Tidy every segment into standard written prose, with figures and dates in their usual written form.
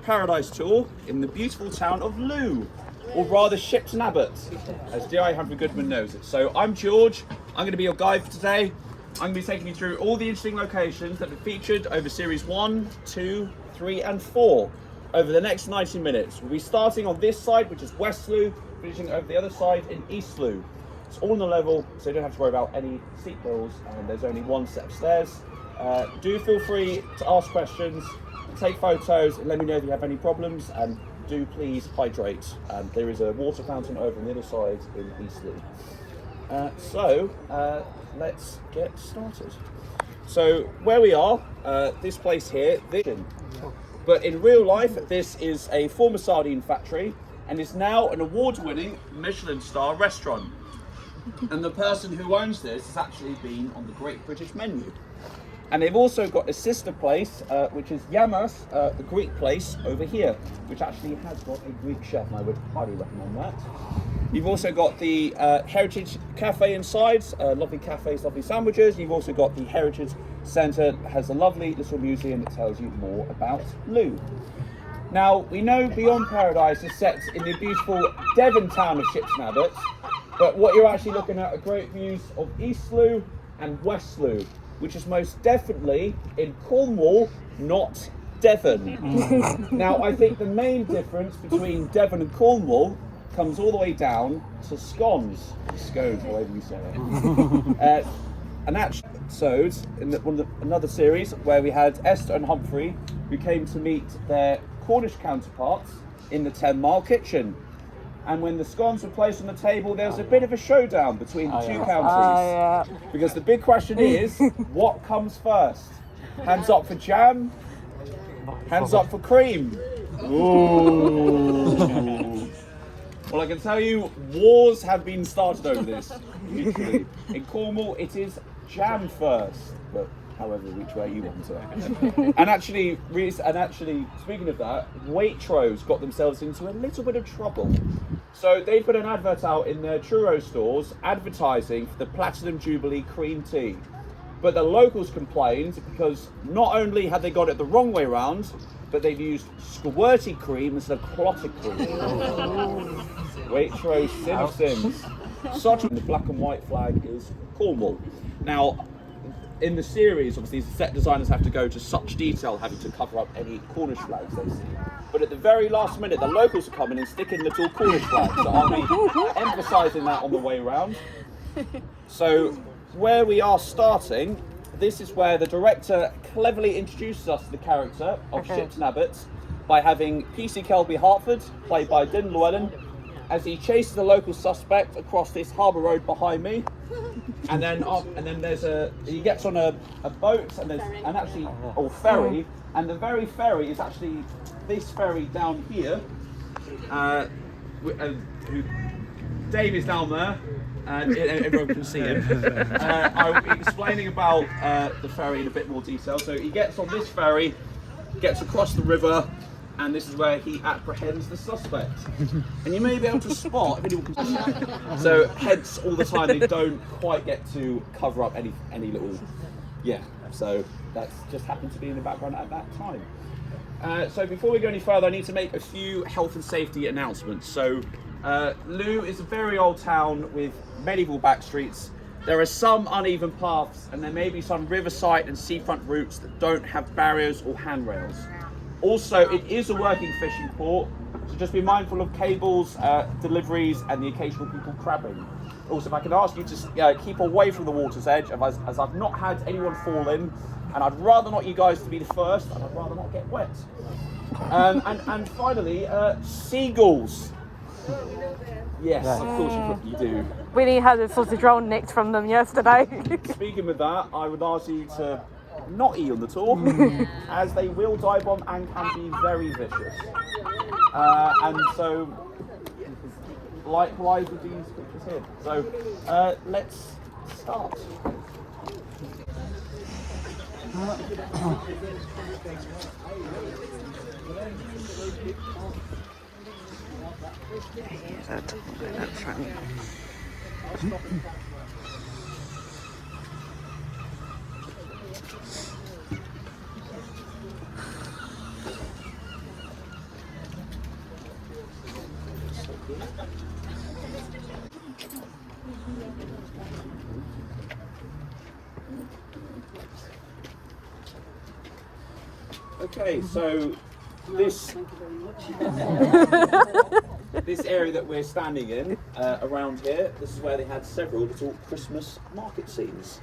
Paradise tour in the beautiful town of Looe, or rather Shipton Abbot, as D.I. Humphrey Goodman knows it. So I'm George, I'm going to be your guide for today. I'm going to be taking you through all the interesting locations that have been featured over series 1, 2, 3 and 4 over the next 90 minutes. We'll be starting on this side, which is West Looe, finishing over the other side in East Looe. It's all on the level, so you don't have to worry about any steep hills, and there's only one set of stairs. Do feel free to ask questions, take photos, and let me know if you have any problems, and do please hydrate. There is a water fountain over on the other side in East Looe. So let's get started. So where we are, this place here, but in real life this is a former sardine factory and is now an award-winning Michelin star restaurant. And the person who owns this has actually been on the Great British menu. And they've also got a sister place, which is Yamas, the Greek place over here, which actually has got a Greek chef, and I would highly recommend that. You've also got the Heritage Cafe inside, lovely cafes, lovely sandwiches. You've also got the Heritage Centre, has a lovely little museum that tells you more about Looe. Now, we know Beyond Paradise is set in the beautiful Devon town of Shipton Abbot, but what you're actually looking at are great views of East Looe and West Looe, which is most definitely in Cornwall, not Devon. Now, I think the main difference between Devon and Cornwall comes all the way down to scones, however you say it. An actual episode in another series where we had Esther and Humphrey, who came to meet their Cornish counterparts in the 10 Mile kitchen. And when the scones were placed on the table, there was a bit of a showdown between the two counties. Because the big question is, what comes first? Hands up for jam, hands up for cream. Ooh. Well, I can tell you, wars have been started over this, literally. In Cornwall, it is jam first, but however which way you want it. And actually, speaking of that, Waitrose got themselves into a little bit of trouble. So they put an advert out in their churro stores advertising for the Platinum Jubilee cream tea. But the locals complained because not only had they got it the wrong way round, but they've used squirty cream instead of clotted cream. Waitrose sin of sins. Such the black and white flag is Cornwall. Now, in the series, obviously, the set designers have to go to such detail, having to cover up any Cornish flags they see. But at the very last minute, the locals are coming and sticking little Cornish flags. So I'll be emphasising that on the way round. So where we are starting, this is where the director cleverly introduces us to the character of Shipton Abbot by having P.C. Kelby Hartford, played by Dylan Llewellyn, as he chases the local suspect across this harbour road behind me. And then he gets on a boat and ferry, and the very ferry is actually this ferry down here. Dave is down there, and everyone can see him. I'll be explaining about the ferry in a bit more detail. So he gets on this ferry, gets across the river, and this is where he apprehends the suspect. And you may be able to spot if anyone can. So hence all the time they don't quite get to cover up any little, so that's just happened to be in the background at that time. So before we go any further, I need to make a few health and safety announcements. So Looe is a very old town with medieval back streets. There are some uneven paths, and there may be some riverside and seafront routes that don't have barriers or handrails. Also, it is a working fishing port, so just be mindful of cables, deliveries, and the occasional people crabbing. Also, if I can ask you to keep away from the water's edge, as I've not had anyone fall in, and I'd rather not you guys to be the first, and I'd rather not get wet. And finally, seagulls. Yes, of course you do. Winnie had a sausage roll nicked from them yesterday. Speaking of that, I would ask you to not eat on the tour, as they will dive bomb and can be very vicious. And so, likewise with these creatures here. So, let's start. That's right. Okay, so this this area that we're standing in around here, this is where they had several little Christmas market scenes.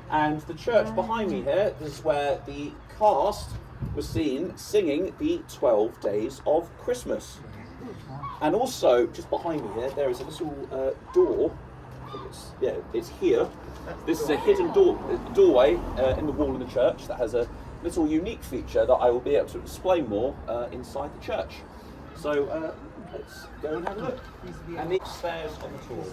And the church behind me here, this is where the cast was seen singing the 12 Days of Christmas. And also, just behind me here, there is a little door. It's here. This is a hidden doorway in the wall of the church that has a little unique feature that I will be able to explain more inside the church. So let's go and have a look. And the stairs on the tour.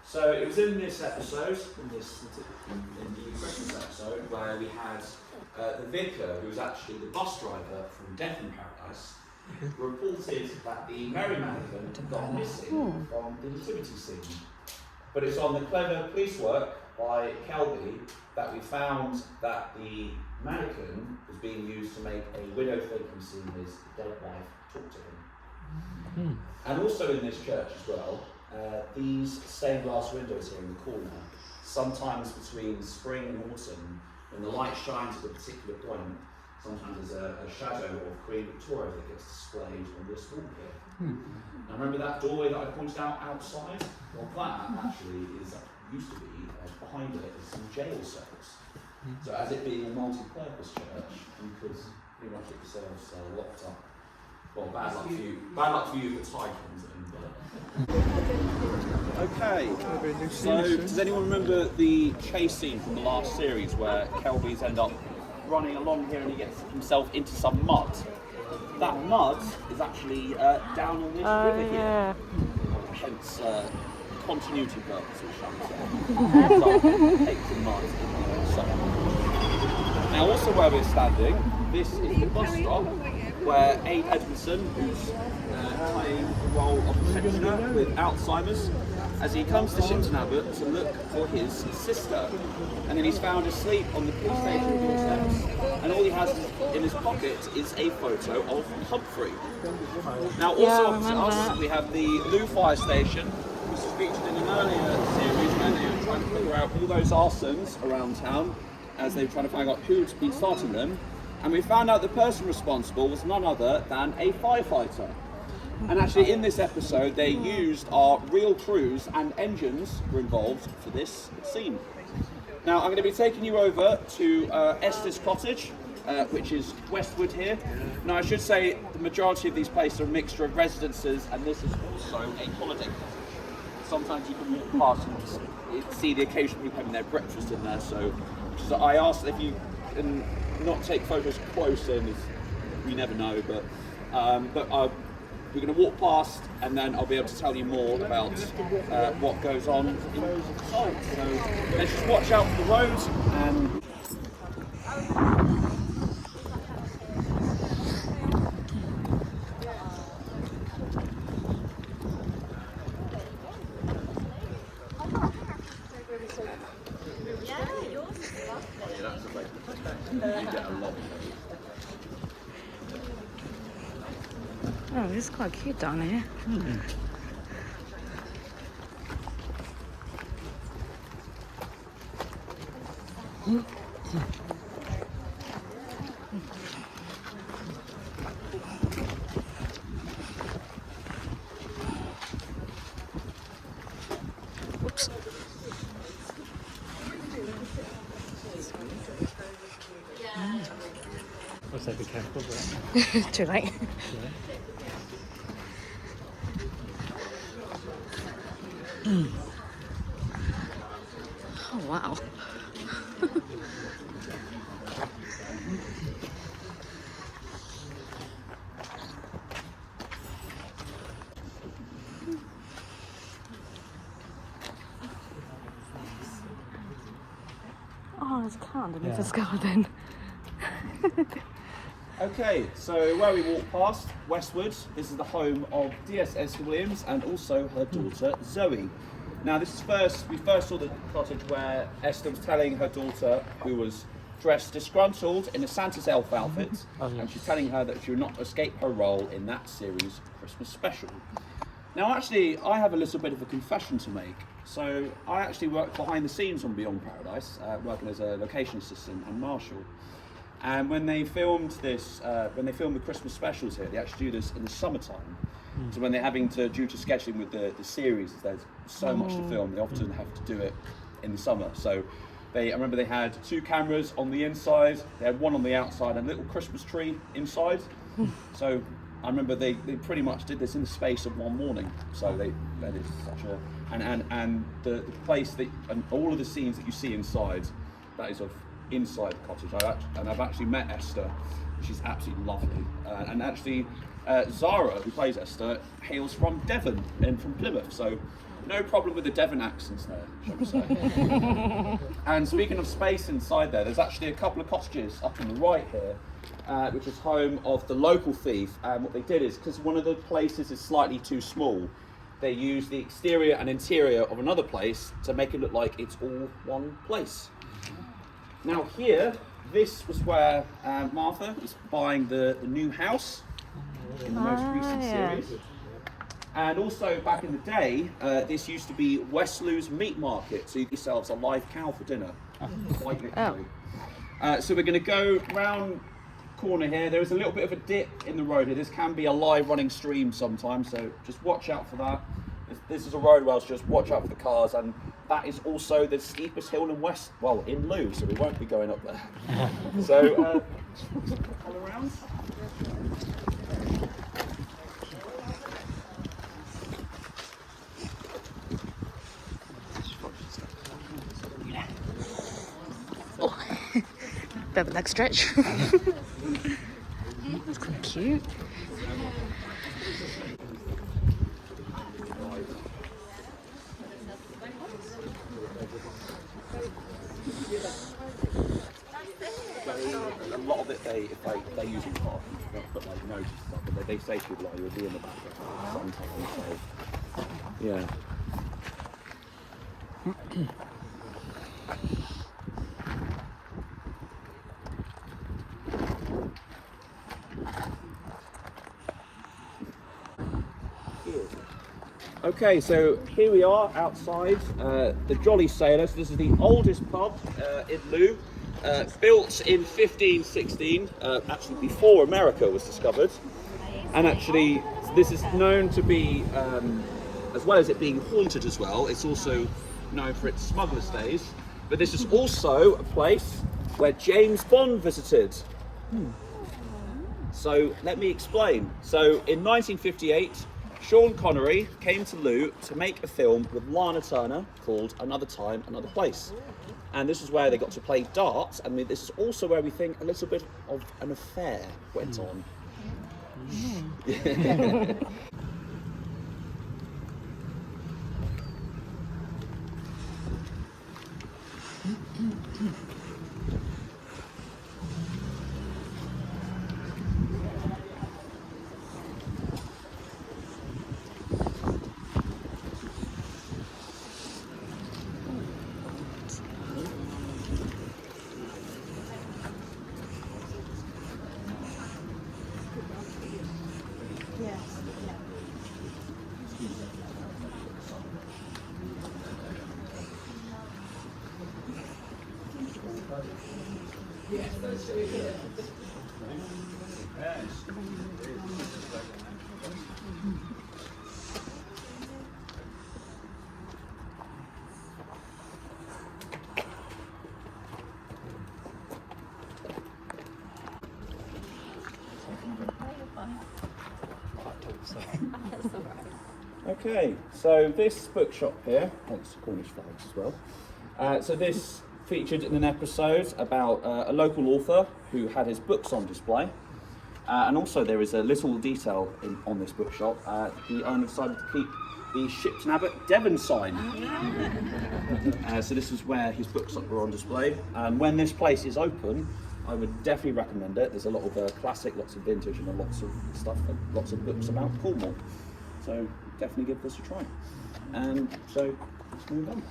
So it was in this episode, in the Christmas episode, where we had the vicar, who was actually the bus driver from Death in Paradise, reported that the Merry Mannequin had gone missing from the nativity scene. But it's on the clever police work by Kelby that we found that the mannequin was being used to make a widow faking seeing his dead wife talk to him. And also in this church as well, these stained glass windows here in the corner, sometimes between spring and autumn, when the light shines at a particular point, sometimes there's a shadow of Queen Victoria that gets displayed on this wall here. Now remember that doorway that I pointed out outside? Well, that actually used to be, behind it is some jail cells. So as it being a multi-purpose church, you could pretty much get yourselves locked up. Well, bad luck for you if the tide comes in. Okay, so does anyone remember the chase scene from the last series where Kelby's end up running along here and he gets himself into some mud? That mud is actually down on this river here. Hence continuity purposes, shall we say. So, take some mud in the summer. Now also where we're standing, this is the bus stop where Abe Edmondson, who's playing the role of a pensioner with Alzheimer's, as he comes to Shipton Abbot to look for his sister. And then he's found asleep on the police station doorsteps, and all he has in his pocket is a photo of Humphrey. Now also opposite us, we have the Looe fire station, which was featured in an earlier series where they were trying to figure out all those arsons around town as they were trying to find out who had been starting them. And we found out the person responsible was none other than a firefighter. And actually in this episode they used our real crews and engines were involved for this scene. Now I'm going to be taking you over to Esther's cottage, which is westward here. Now I should say the majority of these places are a mixture of residences, and this is also a holiday cottage. Sometimes you can walk past and see the occasional people having their breakfast in there, so I asked if you can not take photos close in, we never know, but we're going to walk past and then I'll be able to tell you more about what goes on inside. So let's just watch out for the road and oh, it's quite cute down here. Whoops. I'll say be careful, but Too late. Oh wow. underneath the Yeah. garden. Okay, so where we walk past, Westwood, this is the home of D.S. Esther Williams and also her daughter Zoe. Now we first saw the cottage where Esther was telling her daughter, who was dressed disgruntled in a Santa's elf outfit, and she's telling her that she would not escape her role in that series' Christmas special. Now actually, I have a little bit of a confession to make. So I actually worked behind the scenes on Beyond Paradise, working as a location assistant and marshal. And when they filmed this, when they filmed the Christmas specials here, they actually do this in the summertime. So when they're having to, due to scheduling with the series, there's so much to film, they often have to do it in the summer. So I remember they had 2 cameras on the inside, they had one on the outside, and a little Christmas tree inside. So I remember they pretty much did this in the space of one morning. So that is such a, and the place and all of the scenes that you see inside, that is of inside the cottage. I've actually met Esther. She's absolutely lovely. And actually, Zara, who plays Esther, hails from Devon and from Plymouth. So no problem with the Devon accents there, shall we say. And speaking of space inside there's actually a couple of cottages up on the right here, which is home of the local thief. And what they did is, because one of the places is slightly too small, they used the exterior and interior of another place to make it look like it's all one place. Now here, this was where Martha was buying the new house in the most recent series. And also back in the day, this used to be Westlooe's meat market, so you get yourselves a live cow for dinner. Quite literally. So we're going to go round corner here. There is a little bit of a dip in the road here. This can be a live running stream sometimes, so just watch out for that. This is a road where just watch out for the cars, and that is also the steepest hill in in Looe, so we won't be going up there. So, all around. Bit of a leg stretch. That's quite cute. A lot of it, they use in park, but like notice stuff, but they say to people like you'll be in the background sometimes. So, yeah. Okay, so here we are outside the Jolly Sailor. So this is the oldest pub in Looe, built in 1516, actually before America was discovered. And actually, this is known to be, as well as it being haunted as well, it's also known for its smuggler's days. But this is also a place where James Bond visited. So let me explain. So in 1958, Sean Connery came to Looe to make a film with Lana Turner called Another Time, Another Place. And this is where they got to play darts, and this is also where we think a little bit of an affair went on. Okay, so this bookshop here, thanks Cornish flags as well. So this featured in an episode about a local author who had his books on display. And also there is a little detail on this bookshop. The owner decided to keep the Shipton Abbot Devon sign. So this is where his books were on display. And when this place is open, I would definitely recommend it. There's a lot of classic, lots of vintage, and lots of stuff, and lots of books about Cornwall. So definitely give this a try. And so let's move on.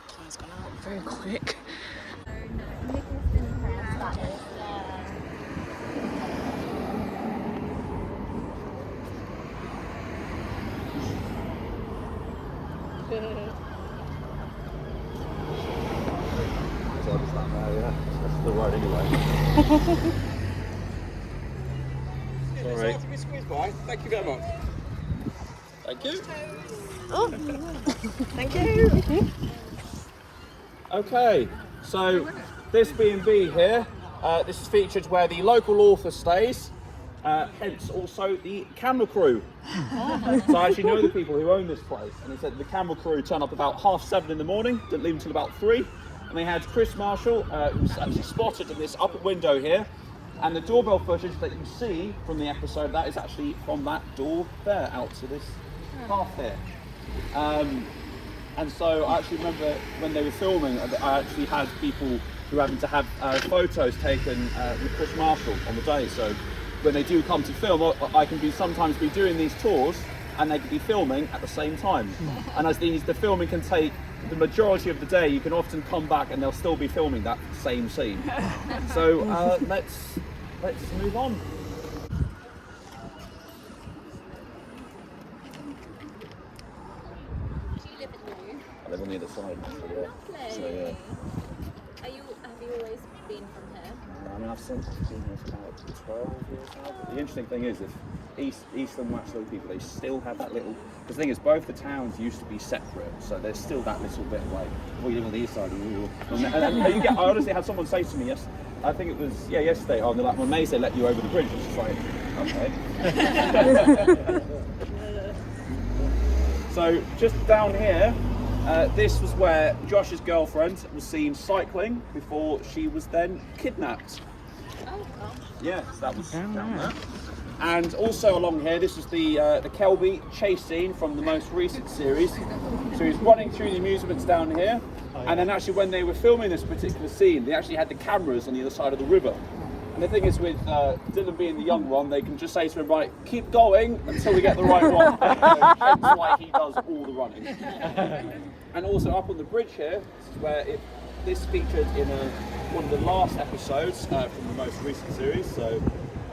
Time's gone out very quick. That's the right anyway. Sorry. To be squeezed by. Thank you very much. Thank you. Oh, thank you. Okay, so this B&B here, this is featured where the local author stays, hence also the camera crew. So I actually know the people who own this place, and they said the camera crew turned up about 7:30 in the morning, didn't leave until about 3, and they had Chris Marshall, who's actually spotted in this upper window here, and the doorbell footage that you see from the episode, that is actually from that door there out to this path here. And so I actually remember when they were filming, I actually had people who happened to have photos taken with Chris Marshall on the day. So when they do come to film, I can sometimes be doing these tours and they can be filming at the same time. And as the filming can take the majority of the day, you can often come back and they'll still be filming that same scene. So let's move on. I live on the other side, actually, yeah. So, yeah. Have you always been from here? I mean, I've been here for about 12 years now. But the interesting thing is, if East and West Looe people, they still have that little. Because the thing is, both the towns used to be separate, so there's still that little bit like, well, you live on the east side, and you get. I honestly had someone say to me, yes, I think it was yesterday. Oh, they're like, well, Maze, they let you over the bridge. It's just like, okay. So just down here. This was where Josh's girlfriend was seen cycling before she was then kidnapped. Oh, gosh. Yes, that was down there. And also along here, this is the Kelby chase scene from the most recent series. So he's running through the amusements down here, and then actually when they were filming this particular scene, they actually had the cameras on the other side of the river. And the thing is, with Dylan being the young one, they can just say to him, right, keep going until we get the right one. Hence why he does all the running. And also up on the bridge here, this is where this featured in one of the last episodes from the most recent series, so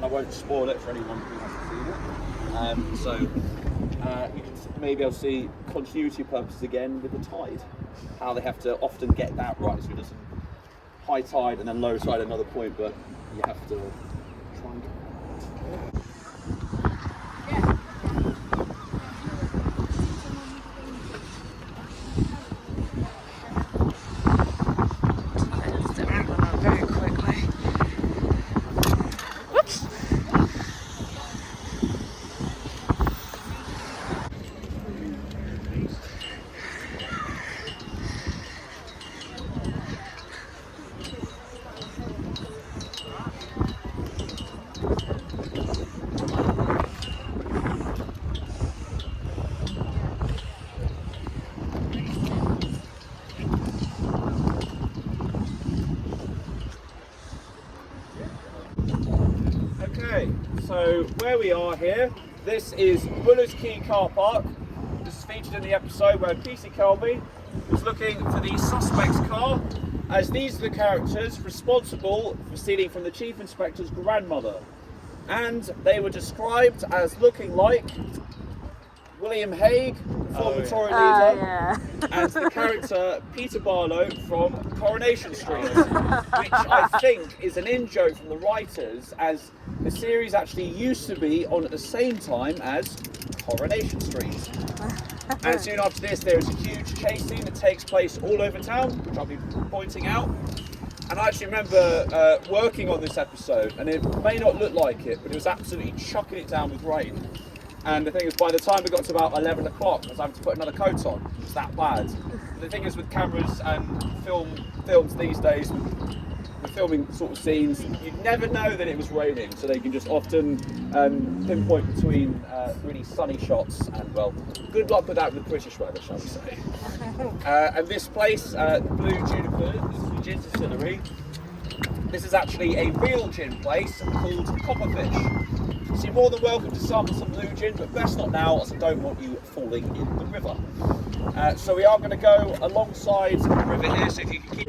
I won't spoil it for anyone who hasn't seen it. You can maybe able to see continuity purposes again with the tide, how they have to often get that right, so it doesn't high tide and then low tide at another point, but you have to try and get that right. Very quickly. Whoops. Okay, so where we are here, this is Buller's Quay car park. This is featured in the episode where PC Kelby was looking for the suspect's car, as these are the characters responsible for stealing from the Chief Inspector's grandmother. And they were described as looking like William Hague, former Tory leader, yeah. and the character Peter Barlow from Coronation Street, which I think is an in-joke from the writers, as the series actually used to be on at the same time as Coronation Street. And soon after this, there is a huge chase scene that takes place all over town, which I'll be pointing out. And I actually remember working on this episode, and it may not look like it, but it was absolutely chucking it down with rain. And the thing is, by the time we got to about 11 o'clock, I was having to put another coat on. It's that bad. The thing is, with cameras and films these days, with filming sort of scenes, you'd never know that it was raining, so they can just often pinpoint between really sunny shots. And well, good luck with that with British weather, shall we say. And this place, Blue Juniper, this is the gin distillery. This is actually a real gin place called Copperfish. So you're more than welcome to sample some Looe gin, but best not now, as I don't want you falling in the river. So we are going to go alongside the river here, so if you can keep...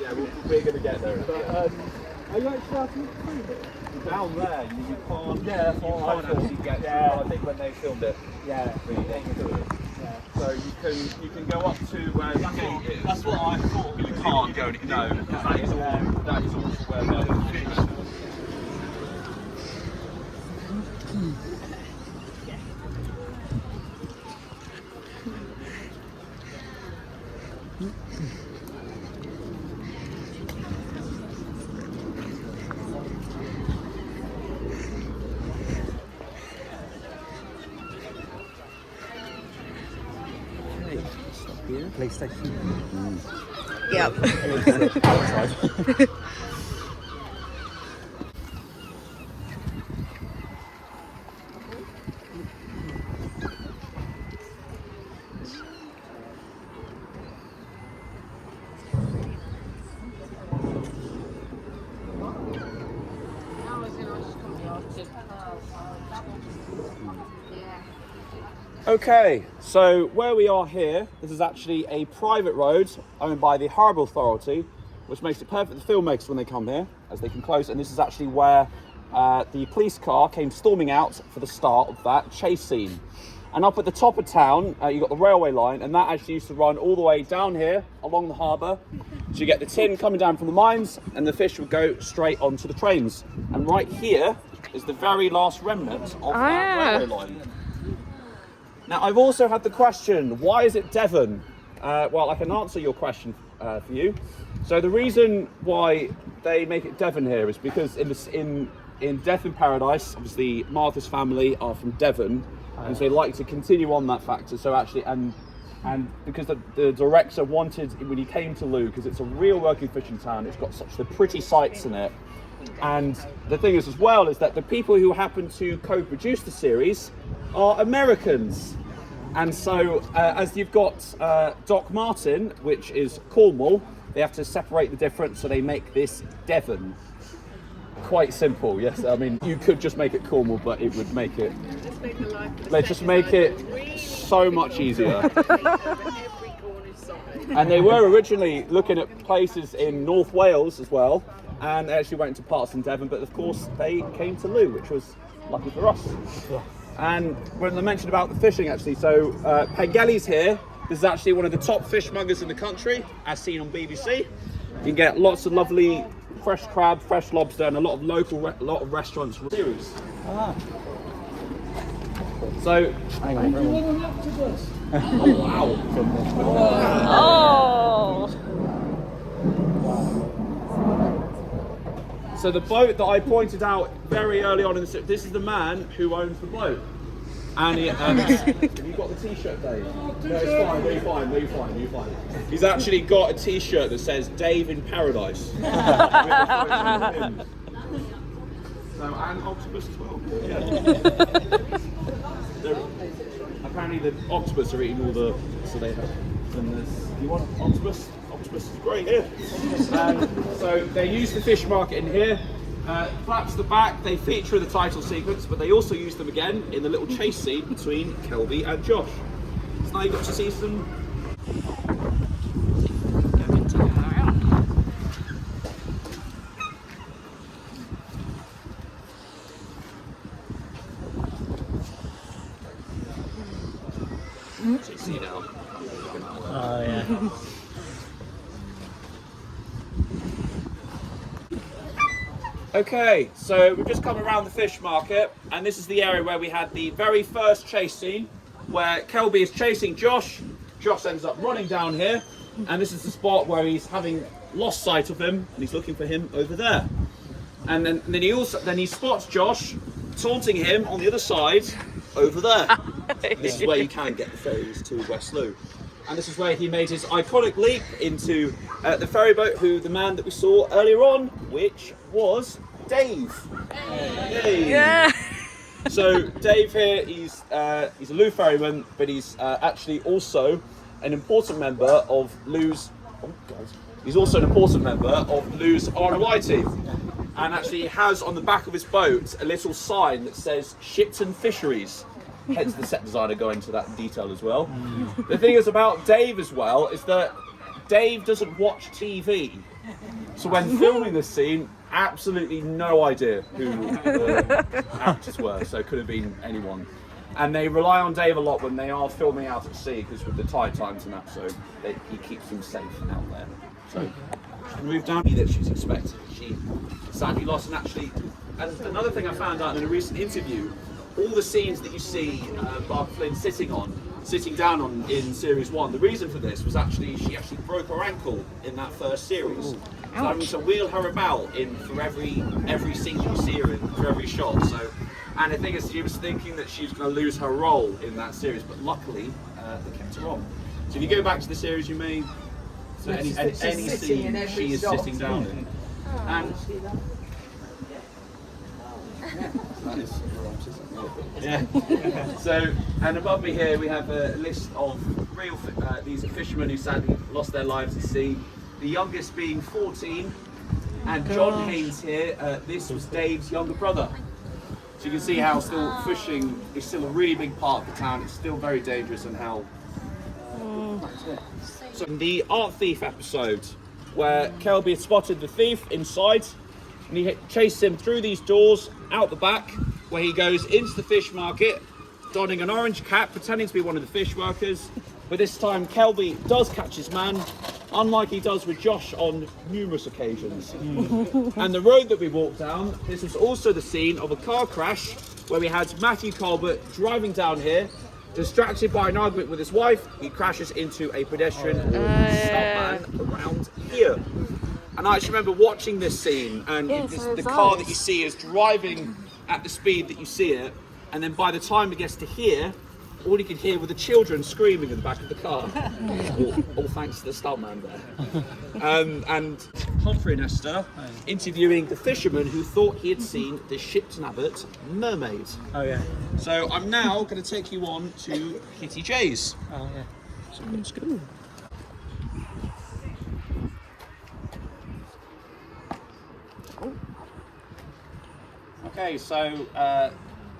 Yeah, we're going to get there. But, are you actually starting to prove it? Down there, you can't, can't actually get through. I think when they filmed it, really they do it. So you can go up to where the gate is. That's what I thought. But you can't go, no, because that is all where the fish is. PlayStation. Yep. Okay, so where we are here, this is actually a private road owned by the Harbour Authority, which makes it perfect for filmmakers when they come here, as they can close. And this is actually where the police car came storming out for the start of that chase scene. And up at the top of town, you've got the railway line, and that actually used to run all the way down here along the harbour. So you get the tin coming down from the mines, and the fish would go straight onto the trains. And right here is the very last remnant of that railway line. Now, I've also had the question, why is it Devon? Well, I can answer your question for you. So the reason why they make it Devon here is because in Death in Paradise, obviously Martha's family are from Devon, and so they like to continue on that factor. So actually, and because the director wanted, when he came to Looe, because it's a real working fishing town, it's got such the pretty sights in it. And the thing is as well is that the people who happen to co-produce the series are Americans. And so as you've got Doc Martin, which is Cornwall, they have to separate the difference, so they make this Devon. Quite simple, yes. I mean, you could just make it Cornwall, but it would make it... Let's just make it so much easier. And they were originally looking at places in North Wales as well, and they actually went to parts in Devon, but of course they came to Looe, which was lucky for us. And when I mentioned about the fishing, actually, so Pengelly's here. This is actually one of the top fishmongers in the country, as seen on BBC. You can get lots of lovely fresh crab, fresh lobster, and a lot of restaurants for series. So, hang on. Oh wow! Oh! So the boat that I pointed out very early on in the this is the man who owns the boat. And have you got the t-shirt, Dave? No, it's fine, you're fine. He's actually got a t-shirt that says Dave in Paradise. With the photo of him. So, and octopus as well. Yeah. Apparently the octopus are eating all the, so they have, and there's, you want octopus? Octopus is great here. So they use the fish market in here. Flaps the back, they feature in the title sequence, but they also use them again in the little chase scene between Kelby and Josh. So now you've got to see some... So you see now. Oh yeah. Okay, so we've just come around the fish market, and this is the area where we had the very first chase scene, where Kelby is chasing Josh. Josh ends up running down here, and this is the spot where he's having lost sight of him, and he's looking for him over there. And then he spots Josh taunting him on the other side over there. This is where you can get the ferries to West Looe. And this is where he made his iconic leap into the ferry boat, the man that we saw earlier on, which was Dave. Hey. Yeah. So Dave here, he's a Looe ferryman, but he's actually also an important member of Looe's. Oh God! He's also an important member of Looe's ROI team, and actually has on the back of his boat a little sign that says Shipton Fisheries. Hence the set designer going into that detail as well. The thing is about Dave as well is that Dave doesn't watch TV. So when filming this scene, absolutely no idea who the actors were. So it could have been anyone. And they rely on Dave a lot when they are filming out at sea, because with the tide times and that, so he keeps them safe out there. So move down that she's expected. She sadly lost, and actually, and another thing I found out in a recent interview, all the scenes that you see Barbara Flynn sitting down on in series 1, the reason for this was she actually broke her ankle in that first series. So having to wheel her about for every scene you see her in, for every shot. So, and the thing is, she was thinking that she was going to lose her role in that series, but luckily they kept her on. So if you go back to the series, you may any scene she is sitting down in. And that is yeah. So, and above me here we have a list of these fishermen who sadly lost their lives at sea. The youngest being 14, and John Haynes here. This was Dave's younger brother. So you can see how still fishing is still a really big part of the town. It's still very dangerous, and how. So in the art thief episode, where Kelby had spotted the thief inside, and he chased him through these doors out the back, where he goes into the fish market, donning an orange cap, pretending to be one of the fish workers. But this time Kelby does catch his man, unlike he does with Josh on numerous occasions. And the road that we walked down, this was also the scene of a car crash, where we had Matthew Colbert driving down here, distracted by an argument with his wife. He crashes into a pedestrian stuntman around here. And I actually remember watching this scene, and the car that you see is driving at the speed that you see it, and then by the time it gets to here, all you can hear were the children screaming in the back of the car. all thanks to the stuntman there. And Humphrey and Esther interviewing the fisherman who thought he had seen the Shipton Abbott mermaid. Oh yeah. So I'm now going to take you on to Kitty J's. Oh yeah. So let's go. Okay, so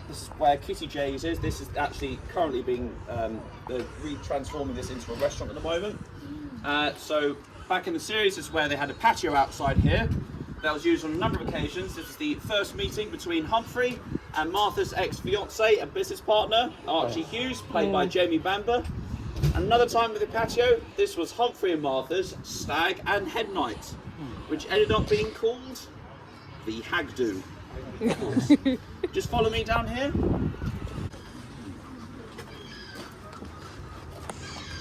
this is where Kitty J's is. This is actually currently being transforming this into a restaurant at the moment. So back in the series, this is where they had a patio outside here that was used on a number of occasions. This is the first meeting between Humphrey and Martha's ex-fiance and business partner, Archie Hughes, played by Jamie Bamber. Another time with the patio, this was Humphrey and Martha's stag and head night, which ended up being called the Hag Do. Just follow me down here.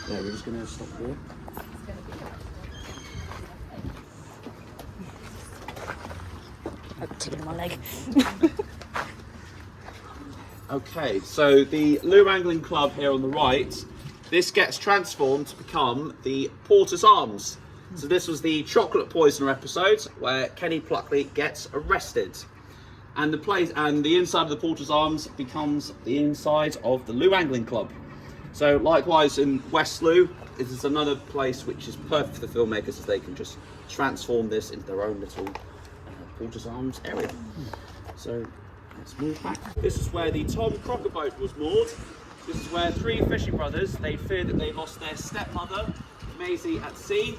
Yeah, we're just going to stop here. Tickling my leg. Okay, so the Looe Angling Club here on the right, this gets transformed to become the Porter's Arms. So this was the chocolate poisoner episode where Kenny Pluckley gets arrested. And the inside of the Porter's Arms becomes the inside of the Looe Angling Club. So likewise in West Looe, this is another place which is perfect for the filmmakers, as they can just transform this into their own little Porter's Arms area. So let's move back. This is where the Tom Crocker boat was moored. This is where three fishing brothers, they feared that they lost their stepmother, Maisie, at sea.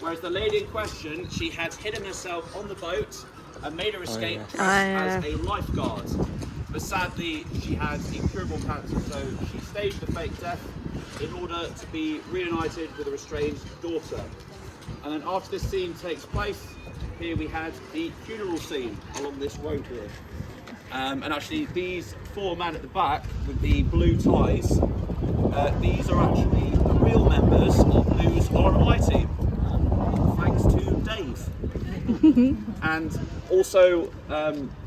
Whereas the lady in question, she had hidden herself on the boat and made her escape as a lifeguard. But sadly, she had incurable cancer, so she staged a fake death in order to be reunited with a estranged daughter. And then after this scene takes place, here we had the funeral scene along this road here. And actually these four men at the back with the blue ties, these are actually the real members of Looe's RMI team, thanks to Dave. And also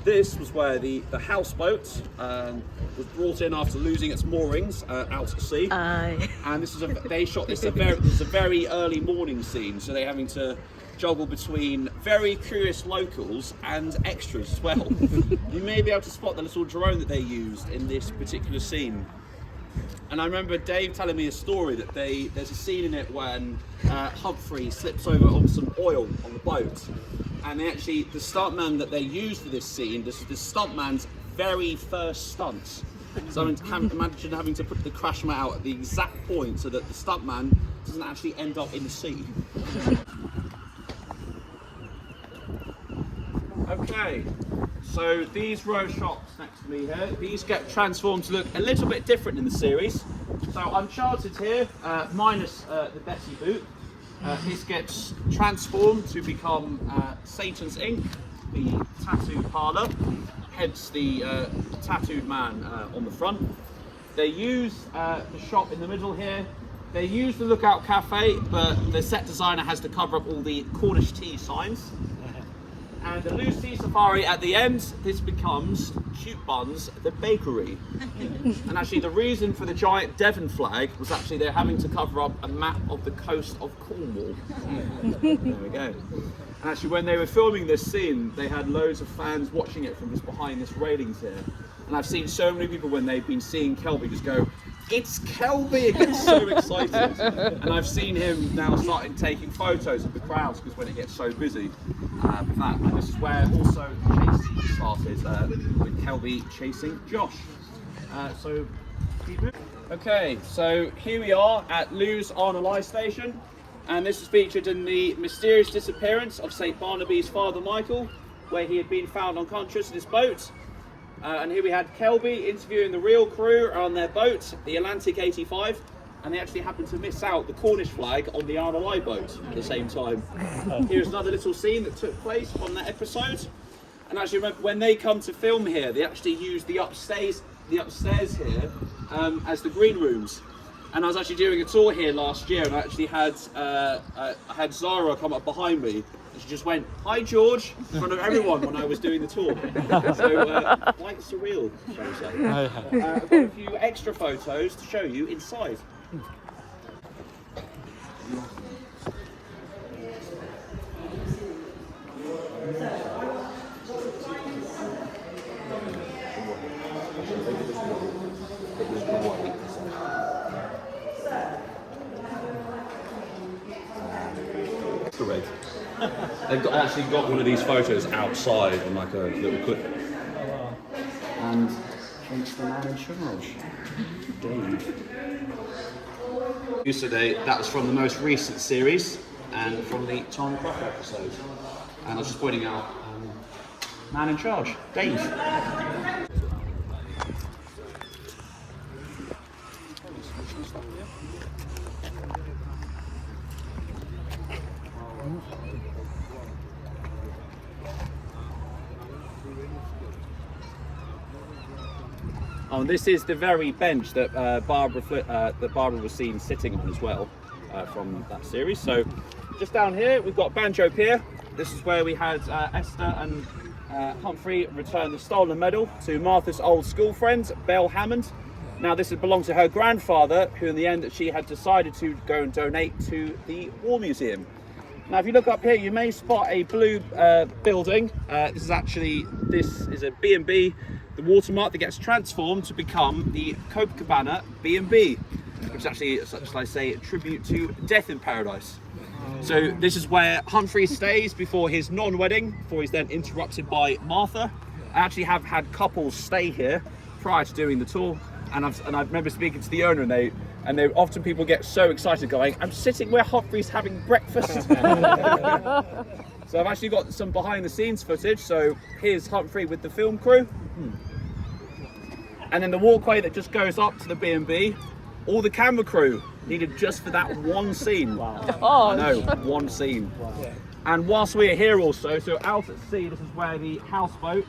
this was where the houseboat was brought in after losing its moorings out at sea. And this is they shot this a very early morning scene, so they're having to juggle between very curious locals and extras as well. You may be able to spot the little drone that they used in this particular scene. And I remember Dave telling me a story that there's a scene in it when Humphrey slips over on some oil on the boat, and the stuntman that they used for this scene, this is the stuntman's very first stunt. So I can imagine having to put the crash mat out at the exact point so that the stuntman doesn't actually end up in the sea. Okay, so these row shops next to me here, these get transformed to look a little bit different in the series. So Uncharted here, minus the Betty boot, this gets transformed to become Satan's Ink, the tattoo parlour, hence the tattooed man on the front. They use the shop in the middle here. They use the Lookout Cafe, but the set designer has to cover up all the Cornish tea signs. And the Looe Sea Safari at the end, this becomes Cute Buns, the bakery. And actually the reason for the giant Devon flag was actually they're having to cover up a map of the coast of Cornwall. There we go. And actually when they were filming this scene, they had loads of fans watching it from just behind this railings here. And I've seen so many people when they've been seeing Kelby just go, "It's Kelby!" It gets so excited. And I've seen him now starting taking photos of the crowds because when it gets so busy with that. And this is where also the chase started with Kelby chasing Josh. So keep moving. Okay, so here we are at Looe's RMI station, and this is featured in the mysterious disappearance of St Barnaby's Father Michael, where he had been found unconscious in his boat. And here we had Kelby interviewing the real crew on their boat, the Atlantic 85, and they actually happened to miss out the Cornish flag on the RMI boat at the same time. Here's another little scene that took place on that episode. And actually remember, when they come to film here, they actually use the upstairs here as the green rooms. And I was actually doing a tour here last year, and I actually had I had Zara come up behind me. She just went, "Hi George," in front of everyone when I was doing the tour. So quite surreal, shall we say. I've got a few extra photos to show you inside. They've actually got one of these photos outside on like a little clip. And thanks for man in charge, Dave. Yesterday, that was from the most recent series and from the Tom Crocker episode. And I was just pointing out, man in charge, Dave. Oh, and this is the very bench that Barbara was seen sitting on as well from that series. So just down here we've got Banjo Pier. This is where we had Esther and Humphrey return the stolen medal to Martha's old school friend, Belle Hammond. Now this had belonged to her grandfather, who in the end she had decided to go and donate to the War Museum. Now if you look up here, you may spot a blue building. This is a B&B, the watermark that gets transformed to become the Copacabana B&B, which is actually, such I say, a tribute to Death in Paradise. So this is where Humphrey stays before his non-wedding, before he's then interrupted by Martha. I actually have had couples stay here prior to doing the tour, and I remember speaking to the owner, and they often people get so excited going, "I'm sitting where Humphrey's having breakfast." So I've actually got some behind the scenes footage. So here's Humphrey with the film crew. And then the walkway that just goes up to the B&B. all the camera crew needed just for that one scene. Wow. I know, one scene. And whilst we are here also, so out at sea, this is where the houseboat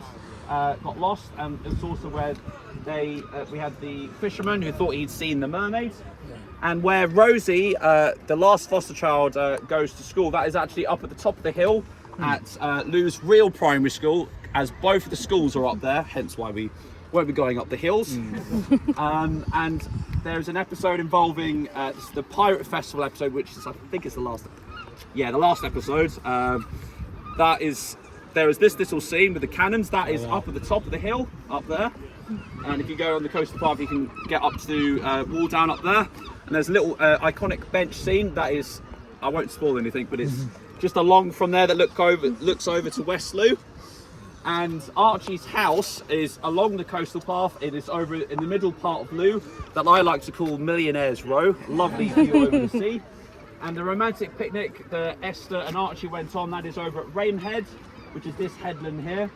got lost, and it's also where we had the fisherman who thought he'd seen the mermaid. And where Rosie, the last foster child, goes to school, that is actually up at the top of the hill at Looe's real primary school, as both of the schools are up there, hence why we won't be going up the hills. And there's an episode involving the Pirate Festival episode, which is, I think it's the last episode. There is this little scene with the cannons that is up at the top of the hill, up there. And if you go on the coastal path, you can get up to wall down up there. And there's a little iconic bench scene that is, I won't spoil anything, but it's just along from there that looks over to West Looe. And Archie's house is along the coastal path. It is over in the middle part of Looe that I like to call Millionaire's Row. Lovely view over the sea. And the romantic picnic that Esther and Archie went on, that is over at Rainhead, which is this headland here.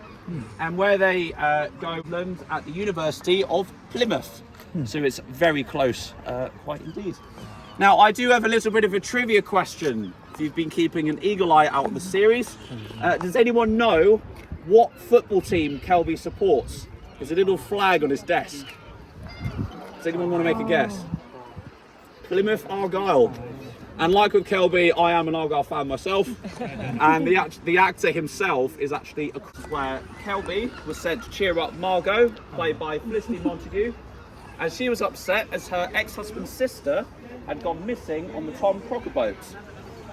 And where they go inland at the University of Plymouth. So it's very close, quite indeed. Now, I do have a little bit of a trivia question. If you've been keeping an eagle eye out on the series, does anyone know what football team Kelby supports? There's a little flag on his desk. Does anyone want to make a guess? Plymouth Argyle. And like with Kelby, I am an Argyle fan myself. And the actor himself is actually where Kelby was sent to cheer up Margot, played by Felicity Montague, and she was upset as her ex-husband's sister had gone missing on the Tom Crocker boat.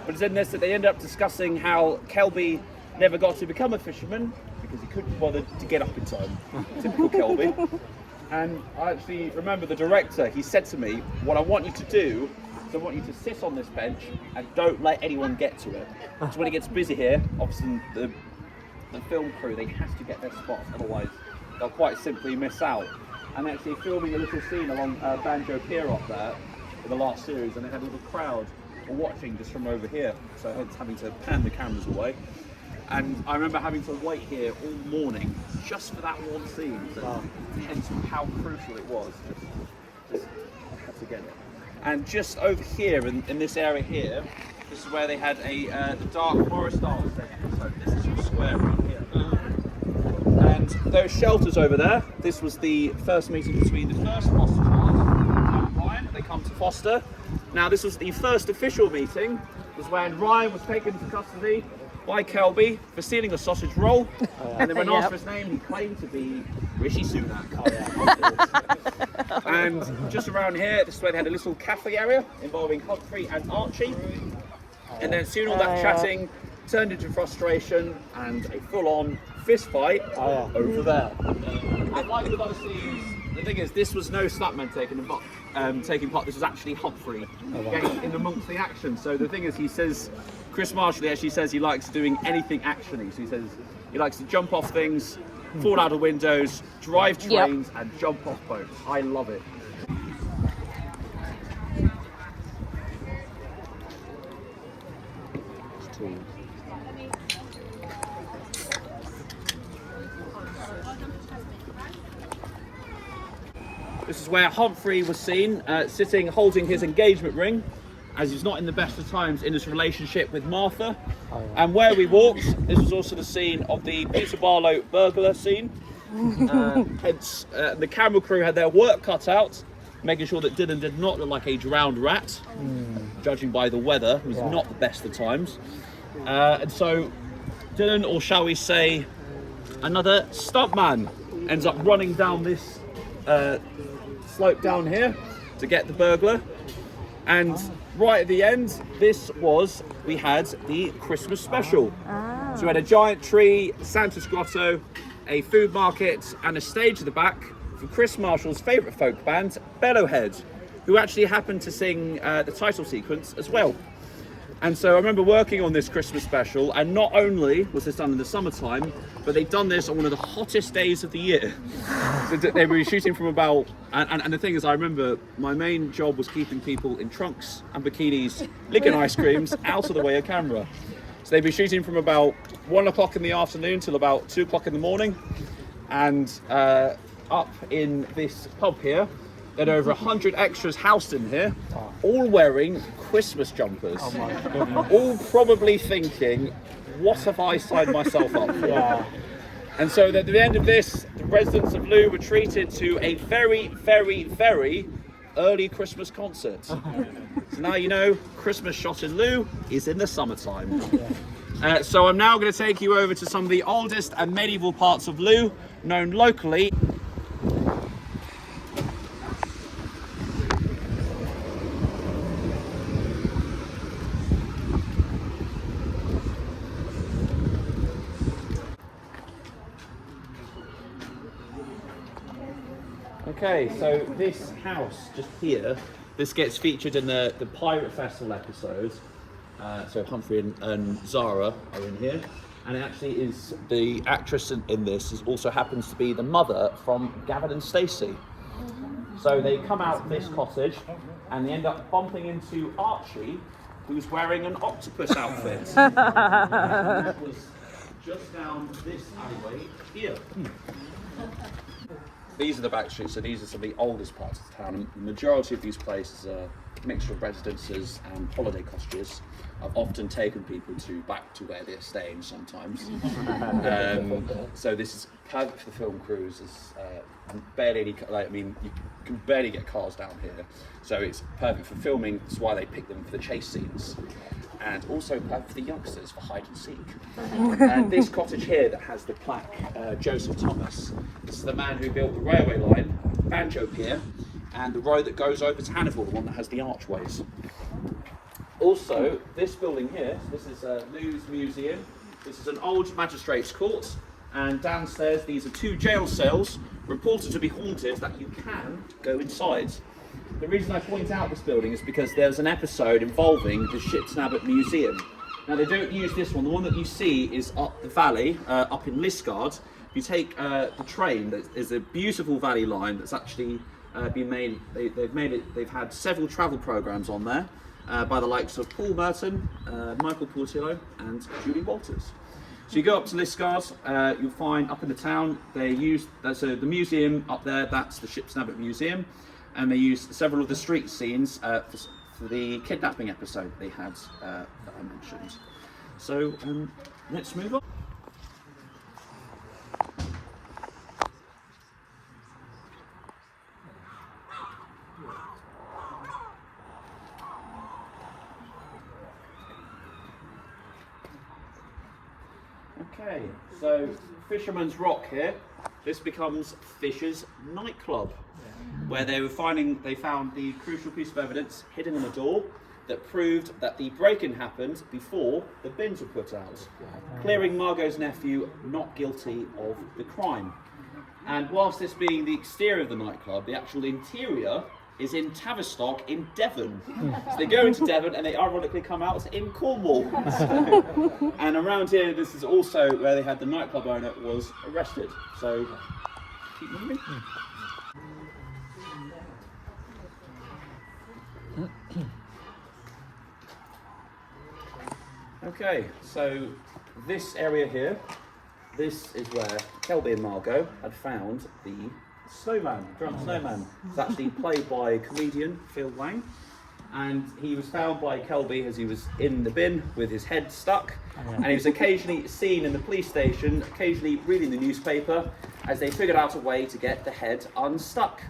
But it's in this that they end up discussing how Kelby never got to become a fisherman because he couldn't bother to get up in time. Typical Kelby. And I actually remember the director, he said to me, what I want you to do is I want you to sit on this bench and don't let anyone get to it. So when it gets busy here, obviously the film crew, they have to get their spots, otherwise they'll quite simply miss out. And actually filming a little scene along Banjo Pier up there in the last series, and they had a little crowd watching just from over here, so hence having to pan the cameras away. And I remember having to wait here all morning just for that one scene. So hence how crucial it was. Just to get it. And just over here in this area here, this is where they had the Dark Forest style section. So this is your square around here. And those shelters over there, this was the first meeting between the first foster child and Ryan. They come to foster. Now this was the first official meeting, was when Ryan was taken into custody by Kelby for stealing a sausage roll. And then when asked for his name, he claimed to be Rishi Sunak. And just around here, this is where they had a little cafe area involving Humphrey and Archie. And then soon all that chatting turned into frustration and a full-on fist fight over there. And like with other scenes, the thing is, this was no stuntman taking part. This was actually Humphrey getting in amongst the action. So the thing is, he says, Chris Marshall actually says he likes doing anything actiony. So he says he likes to jump off things, fall out of windows, drive trains, and jump off boats. I love it. This is where Humphrey was seen sitting holding his engagement ring, as he's not in the best of times in his relationship with Martha. And where we walked, this was also the scene of the Peter Barlow burglar scene. Hence, the camera crew had their work cut out, making sure that Dylan did not look like a drowned rat, judging by the weather. It was not the best of times. And so Dylan, or shall we say, another stuntman, ends up running down this slope down here to get the burglar. And right at the end, we had the Christmas special. So we had a giant tree, Santa's grotto, a food market, and a stage at the back for Chris Marshall's favourite folk band, Bellowhead, who actually happened to sing the title sequence as well. And so I remember working on this Christmas special, and not only was this done in the summertime, but they'd done this on one of the hottest days of the year. So they were shooting from about, and the thing is, I remember my main job was keeping people in trunks and bikinis, licking ice creams, out of the way of camera. So they'd be shooting from about 1 o'clock in the afternoon till about 2 o'clock in the morning. And up in this pub here, They had over 100 extras housed in here, all wearing Christmas jumpers. Oh my goodness. All probably thinking, what have I signed myself up for? Yeah. And so at the end of this, the residents of Looe were treated to a very, very, very early Christmas concert. So now you know Christmas shot in Looe is in the summertime. So I'm now going to take you over to some of the oldest and medieval parts of Looe, known locally. Okay, so this house just here, this gets featured in the Pirate Festival episode. So Humphrey and Zara are in here, and it actually is the actress in this also happens to be the mother from Gavin and Stacey. So they come out of this cottage and they end up bumping into Archie, who's wearing an octopus outfit. That was just down this alleyway here. These are the back streets, so these are some of the oldest parts of the town, and the majority of these places are a mixture of residences and holiday cottages. I've often taken people back to where they're staying sometimes. So this is perfect for the film crews. Barely any, you can barely get cars down here, so it's perfect for filming. That's why they pick them for the chase scenes, and also perfect for the youngsters for hide and seek. And this cottage here that has the plaque, Joseph Thomas. This is the man who built the railway line, Banjo Pier, and the road that goes over to Hannibal, the one that has the archways. Also, this building here, this is Looe's Museum. This is an old magistrate's court, and downstairs these are 2 jail cells reported to be haunted that you can go inside. The reason I point out this building is because there's an episode involving the Shipton Abbot Museum. Now they don't use this one. The one that you see is up the valley, up in Liskeard. If you take the train, there's a beautiful valley line that's actually been made. They've had several travel programs on there by the likes of Paul Merton, Michael Portillo, and Julie Walters. So you go up to Liskeard, you'll find up in the town the museum up there. That's the Shipton Abbot Museum. And they used several of the street scenes for the kidnapping episode they had that I mentioned. So let's move on. Okay, so Fisherman's Rock here. This becomes Fisher's nightclub, where they found the crucial piece of evidence hidden in the door that proved that the break-in happened before the bins were put out, clearing Margot's nephew not guilty of the crime. And whilst this being the exterior of the nightclub, the actual interior is in Tavistock in Devon. So they go into Devon and they ironically come out in Cornwall. And around here, this is also where they had the nightclub owner was arrested. So keep moving. Okay, so this area here, this is where Kelby and Margot had found the snowman, drunk snowman. It's actually played by comedian Phil Wang, and he was found by Kelby as he was in the bin with his head stuck, and he was occasionally seen in the police station, occasionally reading the newspaper as they figured out a way to get the head unstuck.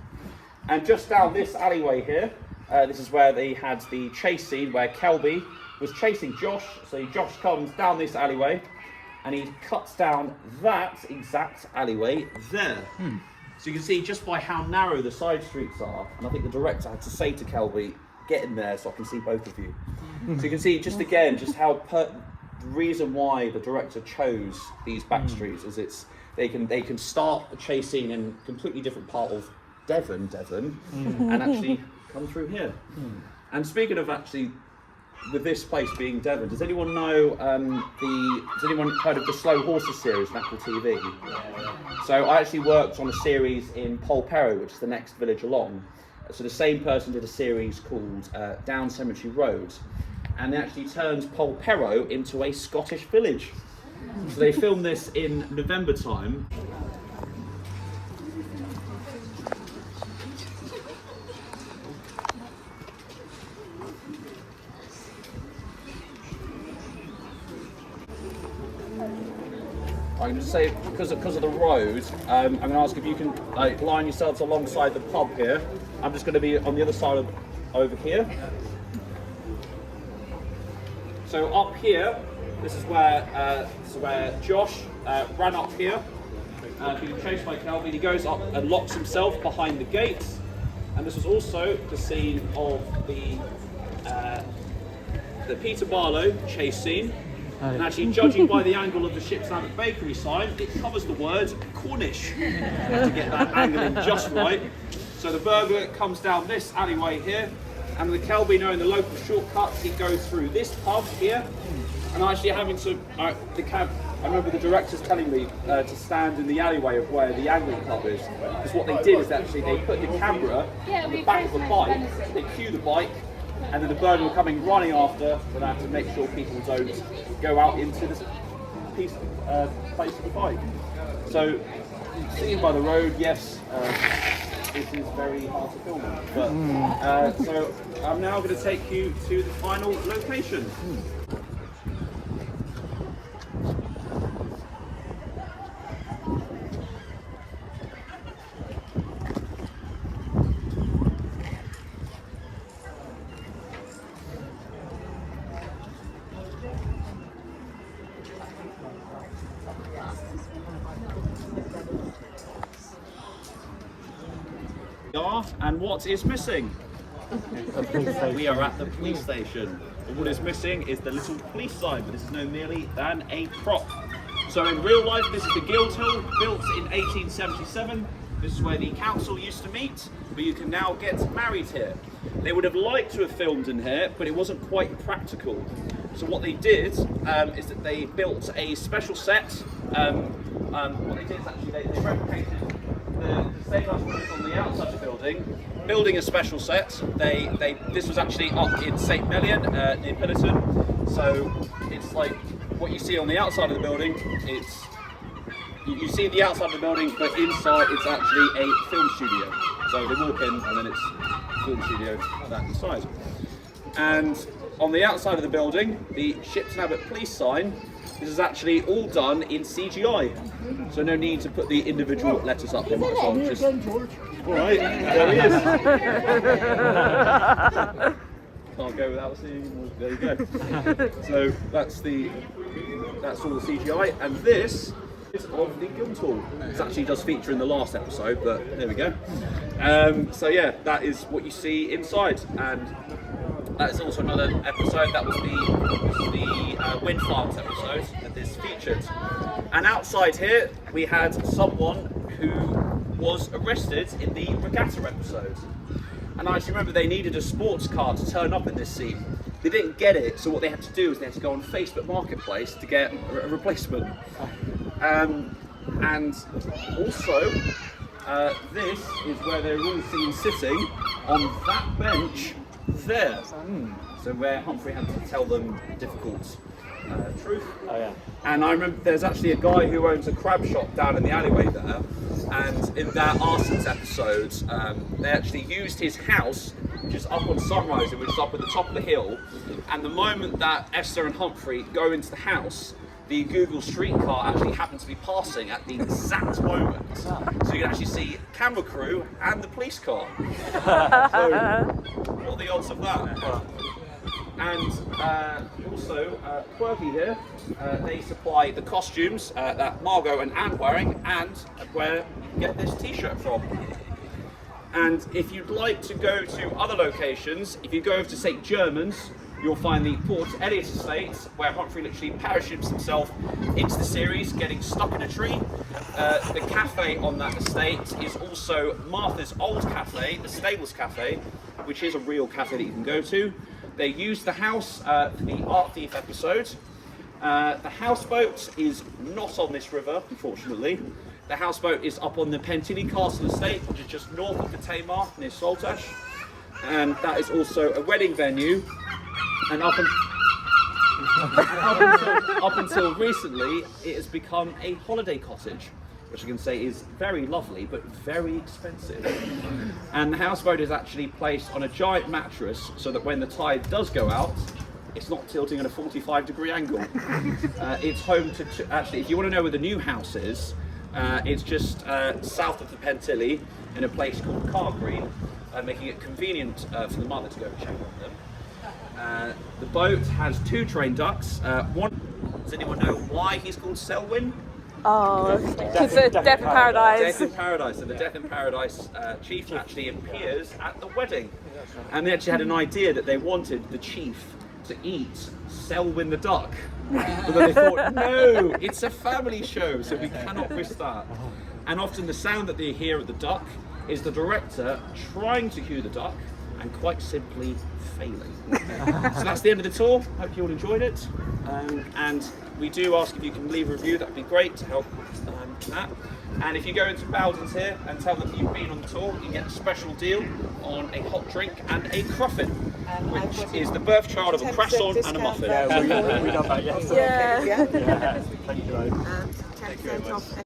And just down this alleyway here, this is where they had the chase scene where Kelby was chasing Josh. So Josh comes down this alleyway and he cuts down that exact alleyway there. So you can see just by how narrow the side streets are, and I think the director had to say to Kelby, get in there so I can see both of you. So you can see just again, just how the reason why the director chose these back streets is they can start a chase scene in a completely different part of Devon, and actually come through here. And speaking of actually, with this place being Devon, does anyone know has anyone heard of the Slow Horses series on Apple TV? So I actually worked on a series in Polperro, which is the next village along. So the same person did a series called Down Cemetery Road, and they actually turned Polperro into a Scottish village. So they filmed this in November time. I'm going to say because of the road, I'm going to ask if you can line yourselves alongside the pub here. I'm just going to be on the other side of over here. So up here, this is where Josh ran up here, being chased by Kelvin. He goes up and locks himself behind the gates. And this was also the scene of the Peter Barlow chase scene. And actually, judging by the angle of the Ship's Abbot Bakery sign, it covers the word Cornish. You have to get that angle in just right. So the burglar comes down this alleyway here, and the Kelby, knowing the local shortcuts, he goes through this pub here. And actually having to, I remember the directors telling me to stand in the alleyway of where the angling club is. Because what they did is actually they put the camera on the back of the bike, they cue the bike, and then the burglar were coming running after, so they have to make sure people don't go out into this place of the bike. So, seen by the road, yes, this is very hard to film on. But, so I'm now going to take you to the final location. And what is missing? We are at the police station. But what is missing is the little police sign, but this is no merely than a prop. So in real life, this is the Guildhall, built in 1877. This is where the council used to meet, but you can now get married here. They would have liked to have filmed in here, but it wasn't quite practical. So what they did is that they built a special set. What they did is actually they replicated the stainless windows on the outside of the building a special set. This was actually up in St. Melian near Pillerton. So it's like what you see on the outside of the building. It's you see the outside of the building, but inside it's actually a film studio. So they walk in and then it's a film studio that inside. And on the outside of the building, the Ship's Abbot police sign. This is actually all done in CGI, so no need to put the individual letters up. All right, there he is. Can't go without seeing him. There you go. So that's all the CGI, and this is of the Guildhall. This actually does feature in the last episode, but there we go. So yeah, that is what you see inside, and that is also another episode. That was the wind farms episode that this featured. And outside here, we had someone who was arrested in the regatta episode. And I actually remember they needed a sports car to turn up in this scene. They didn't get it, so what they had to do is they had to go on Facebook Marketplace to get a replacement. And also, this is where they're all seen sitting on that bench there. So where Humphrey had to tell them difficult truth. Oh yeah. And I remember there's actually a guy who owns a crab shop down in the alleyway there, and in that Arsons episode, they actually used his house, which is up on Sunrise, which is up at the top of the hill, and the moment that Esther and Humphrey go into the house, the Google streetcar actually happens to be passing at the exact moment. So you can actually see camera crew and the police car. So, what are the odds of that? And also, Quirky here, they supply the costumes that Margot and Anne wearing, and where you get this t-shirt from. And if you'd like to go to other locations, if you go over to St. Germans, you'll find the Port Eliot estate, where Humphrey literally parachutes himself into the series, getting stuck in a tree. The cafe on that estate is also Martha's old cafe, the Stables Cafe, which is a real cafe that you can go to. They used the house for the Art Thief episode. The houseboat is not on this river, unfortunately. The houseboat is up on the Pentilly Castle estate, which is just north of the Tamar, near Saltash. And that is also a wedding venue. And up until recently, it has become a holiday cottage, which I can say is very lovely, but very expensive. And the houseboat is actually placed on a giant mattress, so that when the tide does go out, it's not tilting at a 45-degree angle. It's home to, actually, if you want to know where the new house is, it's just south of the Pentilly in a place called Cargreen, making it convenient for the mother to go and check on them. The boat has 2 train ducts. Does anyone know why he's called Selwyn? Oh, because of Death in Paradise. Death in Paradise. So the Death in Paradise chief actually appears at the wedding. And they actually had an idea that they wanted the chief to eat Selwyn the duck. But then they thought, no, it's a family show, so we cannot risk that. And often the sound that they hear at the duck is the director trying to cue the duck and quite simply failing. So that's the end of the tour. Hope you all enjoyed it. And we do ask if you can leave a review, that'd be great to help that. And if you go into Bowden's here and tell them you've been on the tour, you get a special deal on a hot drink and a cruffin, which is the birth child of a croissant and a muffin. Yeah, we done that yesterday. Yeah. Yeah. Thank you, Owen. And 10% off